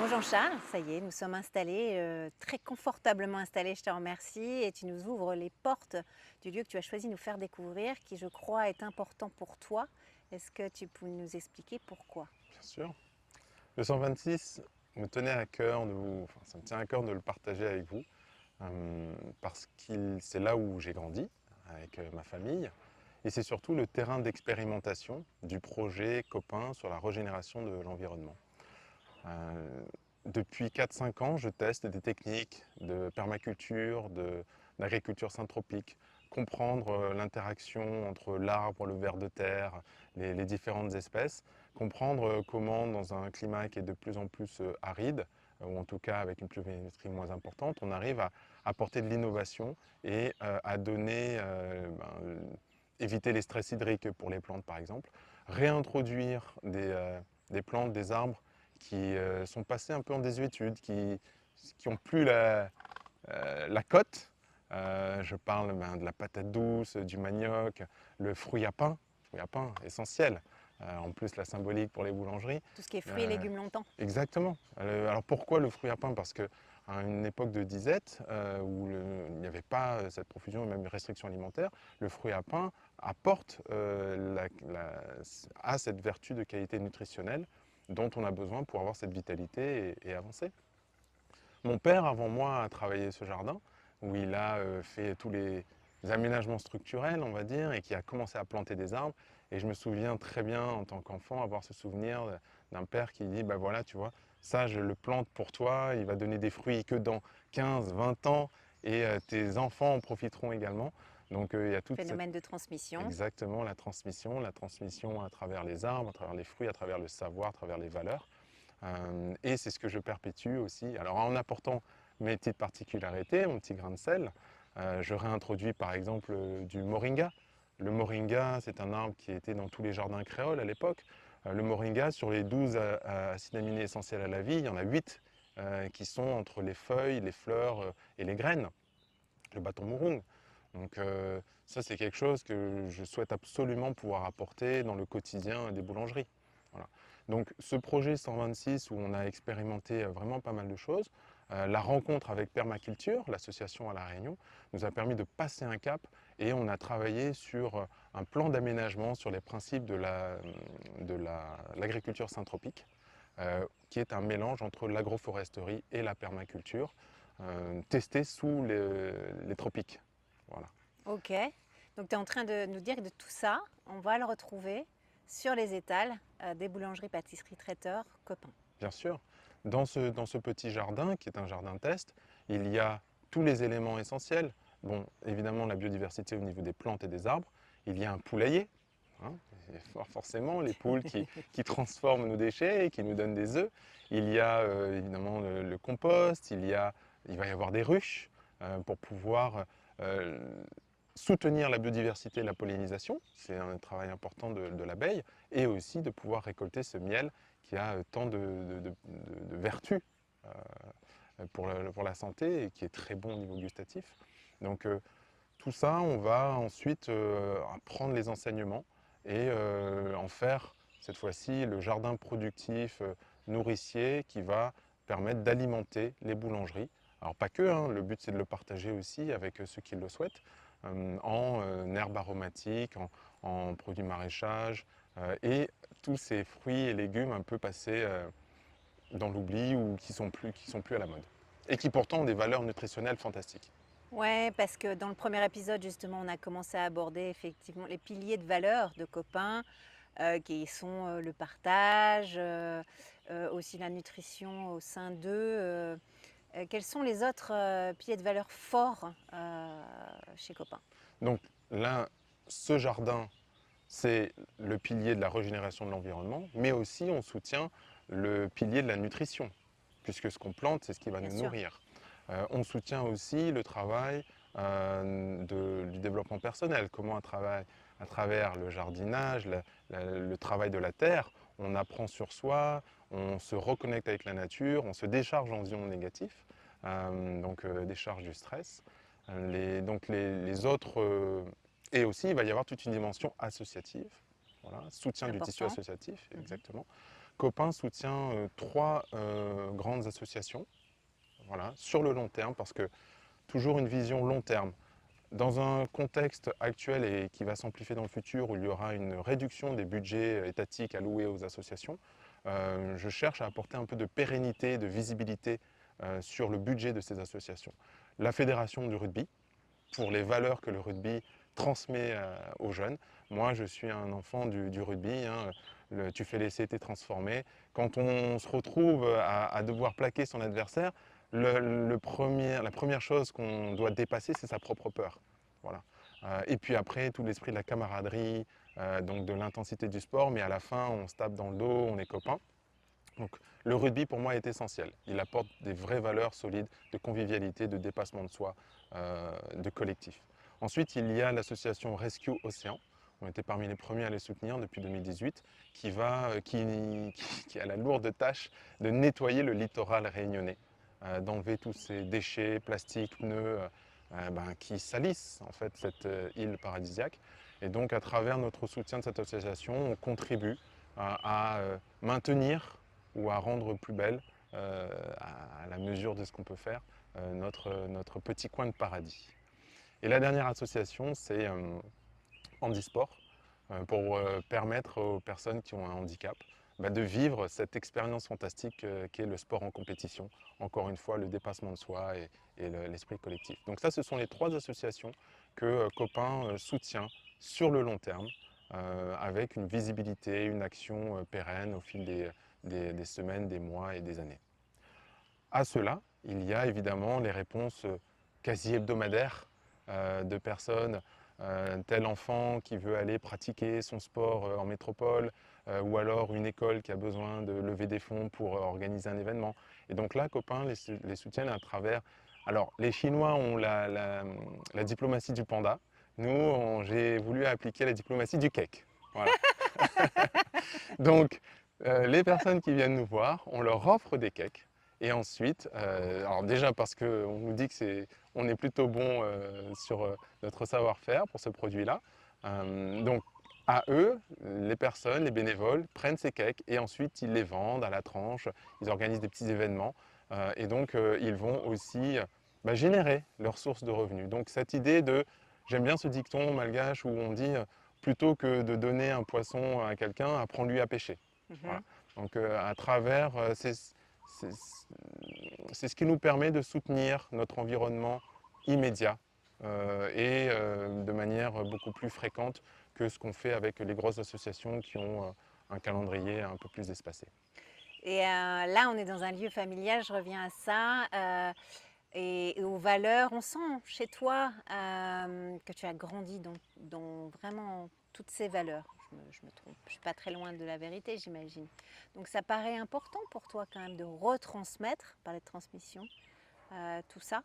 Bon Jean-Charles, ça y est, nous sommes installés, très confortablement installés, je te remercie et tu nous ouvres les portes du lieu que tu as choisi de nous faire découvrir, qui je crois est important pour toi. Est-ce que tu peux nous expliquer pourquoi? Bien sûr. Le 126 me tenait à cœur ça me tient à cœur de le partager avec vous, parce que c'est là où j'ai grandi avec ma famille, et c'est surtout le terrain d'expérimentation du projet Copain sur la régénération de l'environnement. Euh, Depuis 4-5 ans, je teste des techniques de permaculture, d'agriculture syntropique, comprendre l'interaction entre l'arbre, le ver de terre, les différentes espèces, comprendre comment dans un climat qui est de plus en plus aride, ou en tout cas avec une pluviométrie moins importante, on arrive à apporter de l'innovation et à donner, éviter les stress hydriques pour les plantes par exemple, réintroduire des plantes, des arbres qui sont passés un peu en désuétude, qui ont plus la cote. Je parle de la patate douce, du manioc, fruit à pain essentiel. En plus, la symbolique pour les boulangeries. Tout ce qui est fruits et Euh, légumes longtemps. Exactement. Alors pourquoi le fruit à pain? Parce qu'à une époque de disette, où il n'y avait pas cette profusion et même une restriction alimentaire, le fruit à pain apporte a cette vertu de qualité nutritionnelle dont on a besoin pour avoir cette vitalité et avancer. Mon père, avant moi, a travaillé ce jardin, où il a fait tous les aménagements structurels, on va dire, et qui a commencé à planter des arbres. Et je me souviens très bien, en tant qu'enfant, avoir ce souvenir d'un père qui dit, bah voilà, tu vois, ça, je le plante pour toi, il va donner des fruits que dans 15, 20 ans, et tes enfants en profiteront également. Donc il y a toute cette... Phénomène de transmission. Exactement, la transmission à travers les arbres, à travers les fruits, à travers le savoir, à travers les valeurs. Et c'est ce que je perpétue aussi. Alors en apportant mes petites particularités, mon petit grain de sel, je réintroduis par exemple du moringa. Le moringa, c'est un arbre qui était dans tous les jardins créoles à l'époque. Le moringa, sur les 12 acides aminés essentiels à la vie, il y en a 8 qui sont entre les feuilles, les fleurs et les graines, le bâton mouroung. Donc ça, c'est quelque chose que je souhaite absolument pouvoir apporter dans le quotidien des boulangeries. Voilà. Donc ce projet 126 où on a expérimenté vraiment pas mal de choses, la rencontre avec Permaculture, l'association à La Réunion, nous a permis de passer un cap et on a travaillé sur un plan d'aménagement sur les principes l'agriculture syntropique, qui est un mélange entre l'agroforesterie et la permaculture, testé sous les tropiques. Voilà. Ok. Donc tu es en train de nous dire que de tout ça, on va le retrouver sur les étals des boulangeries, pâtisseries, traiteurs, copains. Bien sûr. Dans ce petit jardin, qui est un jardin test, il y a tous les éléments essentiels. Bon, évidemment, la biodiversité au niveau des plantes et des arbres. Il y a un poulailler, hein, et forcément, les poules qui transforment nos déchets et qui nous donnent des œufs. Il y a évidemment le compost, il va y avoir des ruches pour pouvoir euh, soutenir la biodiversité et la pollinisation. C'est un travail important de l'abeille. Et aussi de pouvoir récolter ce miel qui a tant de vertus pour la santé et qui est très bon au niveau gustatif. Donc tout ça, on va ensuite prendre les enseignements et en faire cette fois-ci le jardin productif nourricier qui va permettre d'alimenter les boulangeries. Alors pas que, hein, le but c'est de le partager aussi avec ceux qui le souhaitent, en herbes aromatiques, en produits maraîchage et tous ces fruits et légumes un peu passés dans l'oubli ou qui sont plus à la mode. Et qui pourtant ont des valeurs nutritionnelles fantastiques. Ouais, parce que dans le premier épisode, justement, on a commencé à aborder effectivement les piliers de valeur de copains, qui sont le partage, aussi la nutrition au sein d'eux. Quels sont les autres piliers de valeur forts chez Copain? Donc là, ce jardin, c'est le pilier de la régénération de l'environnement, mais aussi on soutient le pilier de la nutrition, puisque ce qu'on plante, c'est ce qui va Bien nous sûr. nourrir. On soutient aussi le travail du développement personnel, comment à travers le jardinage, le travail de la terre, on apprend sur soi, on se reconnecte avec la nature, on se décharge en ions négatifs, donc décharge du stress. Les autres et aussi, il va y avoir toute une dimension associative, voilà, soutien du tissu Important. associatif, Mhm. exactement. Copain soutient trois grandes associations, voilà, sur le long terme, parce que toujours une vision long terme. Dans un contexte actuel et qui va s'amplifier dans le futur, où il y aura une réduction des budgets étatiques alloués aux associations, je cherche à apporter un peu de pérennité, de visibilité sur le budget de ces associations. La Fédération du rugby, pour les valeurs que le rugby transmet aux jeunes. Moi, je suis un enfant du rugby, hein. Tu fais l'essai, t'es transformé. Quand on se retrouve à devoir plaquer son adversaire, la première chose qu'on doit dépasser, c'est sa propre peur. Voilà. Et puis après, tout l'esprit de la camaraderie, donc de l'intensité du sport, mais à la fin, on se tape dans le dos, on est copains. Donc, le rugby, pour moi, est essentiel. Il apporte des vraies valeurs solides de convivialité, de dépassement de soi, de collectif. Ensuite, il y a l'association Rescue Océan. On était parmi les premiers à les soutenir depuis 2018, qui a la lourde tâche de nettoyer le littoral réunionnais, d'enlever tous ces déchets, plastiques, pneus, qui salissent en fait cette île paradisiaque. Et donc, à travers notre soutien de cette association, on contribue à maintenir ou à rendre plus belle, à la mesure de ce qu'on peut faire, notre petit coin de paradis. Et la dernière association, c'est Handisport, pour permettre aux personnes qui ont un handicap de vivre cette expérience fantastique qu'est le sport en compétition. Encore une fois, le dépassement de soi et l'esprit collectif. Donc ça, ce sont les trois associations que Copain soutient sur le long terme, avec une visibilité, une action pérenne au fil des semaines, des mois et des années. À cela, il y a évidemment les réponses quasi hebdomadaires de personnes, tel enfant qui veut aller pratiquer son sport en métropole, ou alors une école qui a besoin de lever des fonds pour organiser un événement. Et donc là, Copain les soutiennent à travers... Alors, les Chinois ont la diplomatie du panda. Nous, j'ai voulu appliquer la diplomatie du cake. Voilà. Donc, les personnes qui viennent nous voir, on leur offre des cakes. Et ensuite, alors déjà parce qu'on nous dit qu'on est plutôt bon sur notre savoir-faire pour ce produit-là. Donc, à eux, les personnes, les bénévoles, prennent ces cakes et ensuite ils les vendent à la tranche. Ils organisent des petits événements et donc ils vont aussi générer leur source de revenus. Donc, cette idée de, j'aime bien ce dicton malgache où on dit plutôt que de donner un poisson à quelqu'un, apprends-lui à pêcher. Voilà. Donc à travers, c'est ce qui nous permet de soutenir notre environnement immédiat de manière beaucoup plus fréquente que ce qu'on fait avec les grosses associations qui ont un calendrier un peu plus espacé. Et là, on est dans un lieu familial, je reviens à ça. Et aux valeurs, on sent chez toi que tu as grandi dans vraiment toutes ces valeurs. Je me trompe, je ne suis pas très loin de la vérité, j'imagine. Donc ça paraît important pour toi quand même de retransmettre, par la transmission, tout ça.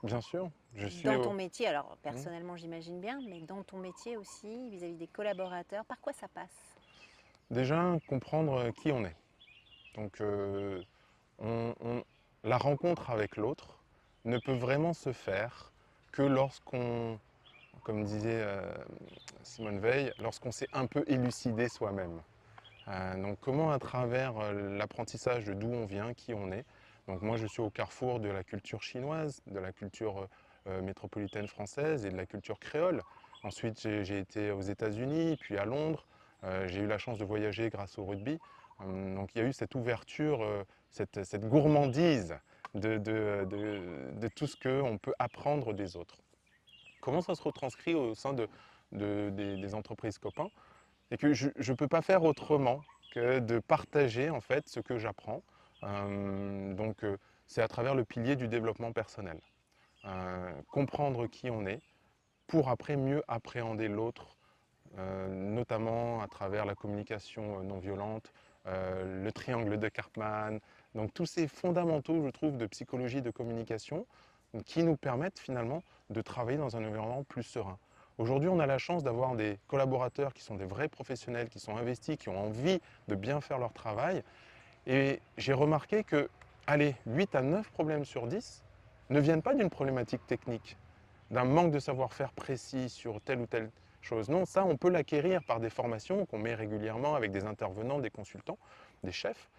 Bien sûr, je suis dans ton métier, alors personnellement j'imagine bien, mais dans ton métier aussi, vis-à-vis des collaborateurs, par quoi ça passe? Déjà, comprendre qui on est. Donc la rencontre avec l'autre ne peut vraiment se faire que lorsqu'on, comme disait Simone Veil, lorsqu'on s'est un peu élucidé soi-même. Donc comment à travers l'apprentissage de d'où on vient, qui on est. Donc moi je suis au carrefour de la culture chinoise, de la culture métropolitaine française et de la culture créole. Ensuite j'ai été aux États-Unis, puis à Londres. J'ai eu la chance de voyager grâce au rugby. Donc il y a eu cette ouverture, cette gourmandise de tout ce qu'on peut apprendre des autres. Comment ça se retranscrit au sein des entreprises Copain? Et que je ne peux pas faire autrement que de partager en fait ce que j'apprends. C'est à travers le pilier du développement personnel. Comprendre qui on est pour après mieux appréhender l'autre, notamment à travers la communication non violente, le triangle de Karpman. Donc tous ces fondamentaux, je trouve, de psychologie de communication qui nous permettent finalement de travailler dans un environnement plus serein. Aujourd'hui, on a la chance d'avoir des collaborateurs qui sont des vrais professionnels, qui sont investis, qui ont envie de bien faire leur travail. Et j'ai remarqué que, allez, 8 à 9 problèmes sur 10 ne viennent pas d'une problématique technique, d'un manque de savoir-faire précis sur telle ou telle chose. Non, ça, on peut l'acquérir par des formations qu'on met régulièrement avec des intervenants, des consultants. des chefs,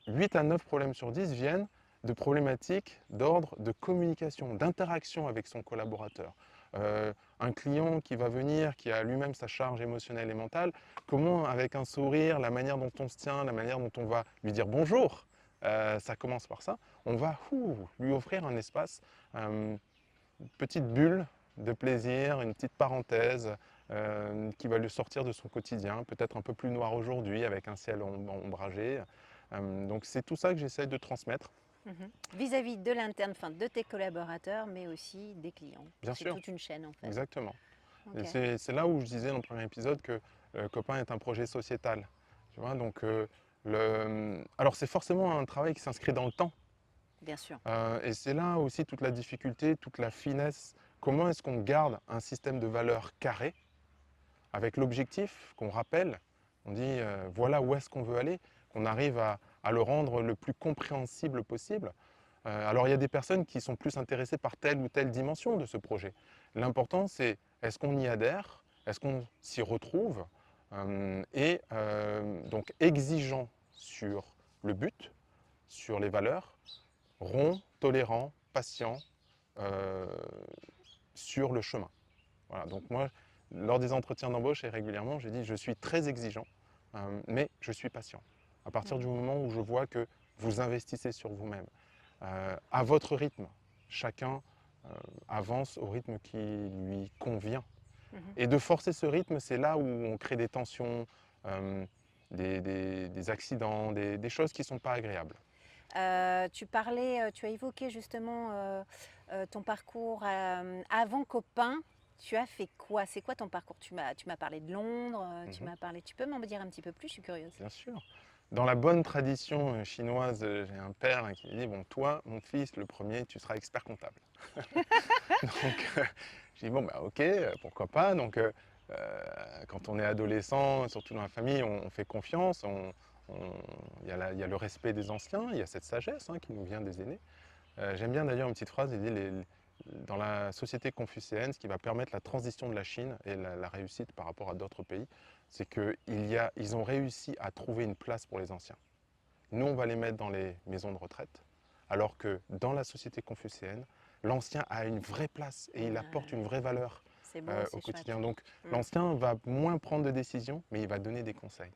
8 à 9 problèmes sur 10 viennent de problématiques d'ordre de communication, d'interaction avec son collaborateur. Un client qui va venir, qui a lui-même sa charge émotionnelle et mentale, comment avec un sourire, la manière dont on se tient, la manière dont on va lui dire bonjour, ça commence par ça, on va lui offrir un espace, une petite bulle de plaisir, une petite parenthèse qui va lui sortir de son quotidien, peut-être un peu plus noir aujourd'hui avec un ciel ombragé. Donc c'est tout ça que j'essaie de transmettre. Vis-à-vis de l'interne, enfin de tes collaborateurs, mais aussi des clients. Bien C'est sûr, toute une chaîne en fait. exactement. Ok. Et c'est là où je disais dans le premier épisode que Copain est un projet sociétal. Tu vois, donc, alors c'est forcément un travail qui s'inscrit dans le temps. Bien sûr. Et c'est là aussi toute la difficulté, toute la finesse. Comment est-ce qu'on garde un système de valeurs carré avec l'objectif qu'on rappelle, on dit voilà où est-ce qu'on veut aller, qu'on arrive à le rendre le plus compréhensible possible. Alors il y a des personnes qui sont plus intéressées par telle ou telle dimension de ce projet. L'important c'est est-ce qu'on y adhère, est-ce qu'on s'y retrouve, donc exigeant sur le but, sur les valeurs, rond, tolérant, patient euh, sur le chemin. Voilà, donc moi, lors des entretiens d'embauche et régulièrement, je dis je suis très exigeant, mais je suis patient. À partir du moment où je vois que vous investissez sur vous-même, à votre rythme, chacun avance au rythme qui lui convient. Et de forcer ce rythme, c'est là où on crée des tensions, des accidents, des choses qui ne sont pas agréables. Tu as évoqué justement ton parcours avant Copain. Tu as fait quoi? C'est quoi ton parcours? Tu m'as parlé de Londres, tu peux m'en dire un petit peu plus? Je suis curieuse. Bien sûr. Dans la bonne tradition chinoise, j'ai un père qui dit bon, toi, mon fils, le premier, tu seras expert comptable. Donc, j'ai dit bon, bah ok, pourquoi pas. Donc, quand on est adolescent, surtout dans la famille, on fait confiance. Il y a le respect des anciens, il y a cette sagesse qui nous vient des aînés. J'aime bien d'ailleurs une petite phrase, il dit dans la société confucéenne, ce qui va permettre la transition de la Chine et la réussite par rapport à d'autres pays, c'est qu'ils ont réussi à trouver une place pour les anciens. Nous, on va les mettre dans les maisons de retraite, alors que dans la société confucéenne, l'ancien a une vraie place et il apporte une vraie valeur C'est beau, au c'est quotidien. chouette. Donc l'ancien va moins prendre de décisions, mais il va donner des conseils.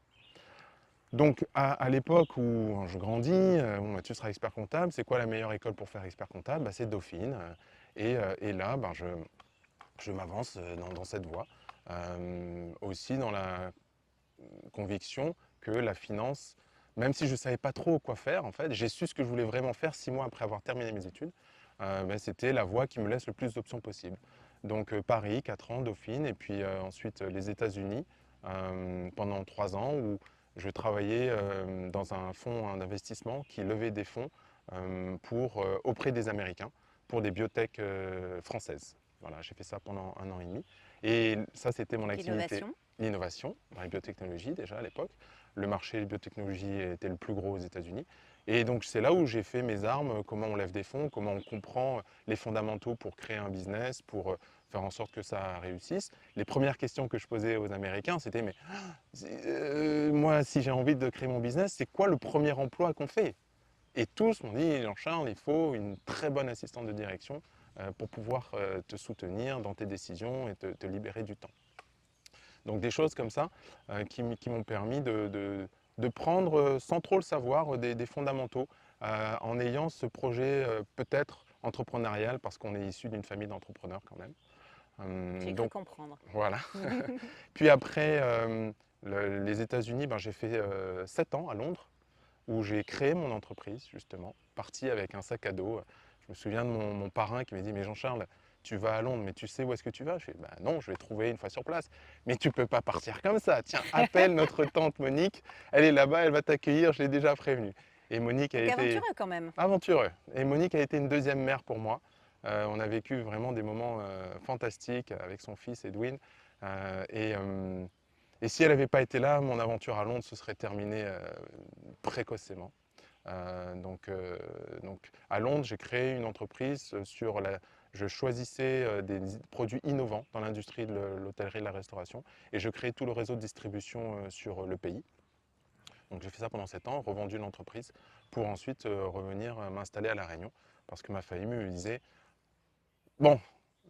Donc à l'époque où je grandis, bon, tu seras expert comptable, c'est quoi la meilleure école pour faire expert comptable? C'est Dauphine. Et là, je m'avance dans cette voie. Aussi dans la conviction que la finance, même si je ne savais pas trop quoi faire, en fait, j'ai su ce que je voulais vraiment faire 6 mois après avoir terminé mes études. C'était la voie qui me laisse le plus d'options possibles. Donc Paris, 4 ans, Dauphine, et puis ensuite les États-Unis pendant 3 ans où je travaillais dans un fonds d'investissement qui levait des fonds auprès des Américains pour des biotech françaises. Voilà, j'ai fait ça pendant 1 an et demi. Et ça, c'était mon activité. L'innovation. L'innovation dans les biotechnologies déjà à l'époque. Le marché des biotechnologies était le plus gros aux États-Unis. Et donc c'est là où j'ai fait mes armes, comment on lève des fonds, comment on comprend les fondamentaux pour créer un business, pour faire en sorte que ça réussisse. Les premières questions que je posais aux Américains, c'était mais moi, si j'ai envie de créer mon business, c'est quoi le premier emploi qu'on fait? Et tous m'ont dit, Jean-Charles, il faut une très bonne assistante de direction pour pouvoir te soutenir dans tes décisions et te libérer du temps. Donc des choses comme ça qui m'ont permis de prendre, sans trop le savoir, des fondamentaux en ayant ce projet peut-être entrepreneurial parce qu'on est issu d'une famille d'entrepreneurs quand même. J'ai cru comprendre. Voilà. Puis après les États-Unis, j'ai fait 7 ans à Londres où j'ai créé mon entreprise justement, parti avec un sac à dos. Je me souviens de mon parrain qui m'a dit mais Jean-Charles, tu vas à Londres, mais tu sais où est-ce que tu vas? Je fais bah non, je vais trouver une fois sur place. Mais tu peux pas partir comme ça. Tiens, appelle notre tante Monique, elle est là-bas, elle va t'accueillir, je l'ai déjà prévenue. Et Monique a Donc été aventureux quand même. aventureux. Et Monique a été une deuxième mère pour moi. On a vécu vraiment des moments fantastiques avec son fils Edwin. Et si elle n'avait pas été là, mon aventure à Londres se serait terminée précocement. Donc à Londres, j'ai créé une entreprise je choisissais des produits innovants dans l'industrie de l'hôtellerie et de la restauration et je créais tout le réseau de distribution sur le pays. Donc j'ai fait ça pendant 7 ans, revendu l'entreprise pour ensuite revenir m'installer à La Réunion parce que ma famille me disait, bon,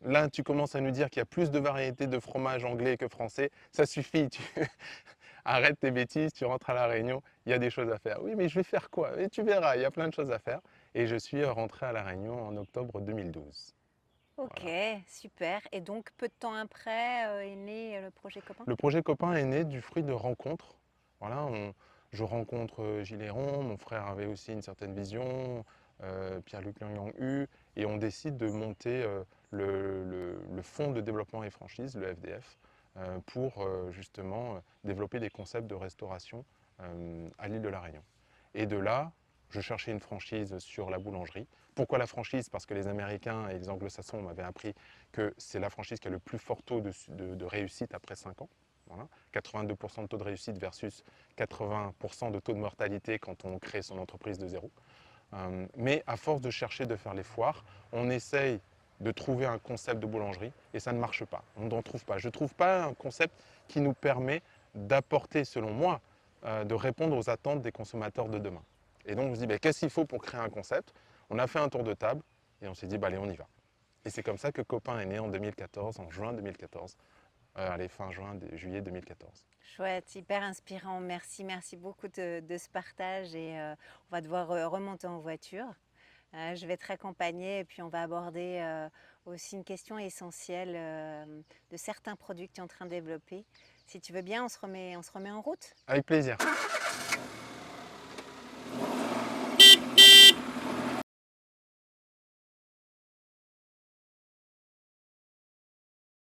là tu commences à nous dire qu'il y a plus de variétés de fromage anglais que français, ça suffit, arrête tes bêtises, tu rentres à La Réunion, il y a des choses à faire. Oui, mais je vais faire quoi? Et tu verras, il y a plein de choses à faire. Et je suis rentré à La Réunion en octobre 2012. Ok, Voilà. super. Et donc, peu de temps après est né le projet Copain? Le projet Copain est né du fruit de rencontres. Voilà, je rencontre Gilles Héron, mon frère avait aussi une certaine vision, Pierre-Luc Yang-Hu, et on décide de monter le fonds de développement et franchise, le FDF, pour justement développer des concepts de restauration à l'île de la Réunion. Et de là, je cherchais une franchise sur la boulangerie. Pourquoi la franchise? Parce que les Américains et les Anglo-Saxons m'avaient appris que c'est la franchise qui a le plus fort taux de réussite après 5 ans. Voilà. 82% de taux de réussite versus 80% de taux de mortalité quand on crée son entreprise de zéro. Mais à force de chercher de faire les foires, on essaye de trouver un concept de boulangerie et ça ne marche pas. On n'en trouve pas. Je ne trouve pas un concept qui nous permet d'apporter, selon moi, de répondre aux attentes des consommateurs de demain. Et donc on se dit, ben, qu'est-ce qu'il faut pour créer un concept? On a fait un tour de table et on s'est dit, ben, allez, on y va. Et c'est comme ça que Copain est né en 2014, en juin 2014, allez, fin juin, juillet 2014. Chouette, hyper inspirant. Merci, merci beaucoup de ce partage. Et on va devoir remonter en voiture. Je vais te raccompagner et puis on va aborder aussi une question essentielle de certains produits que tu es en train de développer. Si tu veux bien, on se remet en route. Avec plaisir.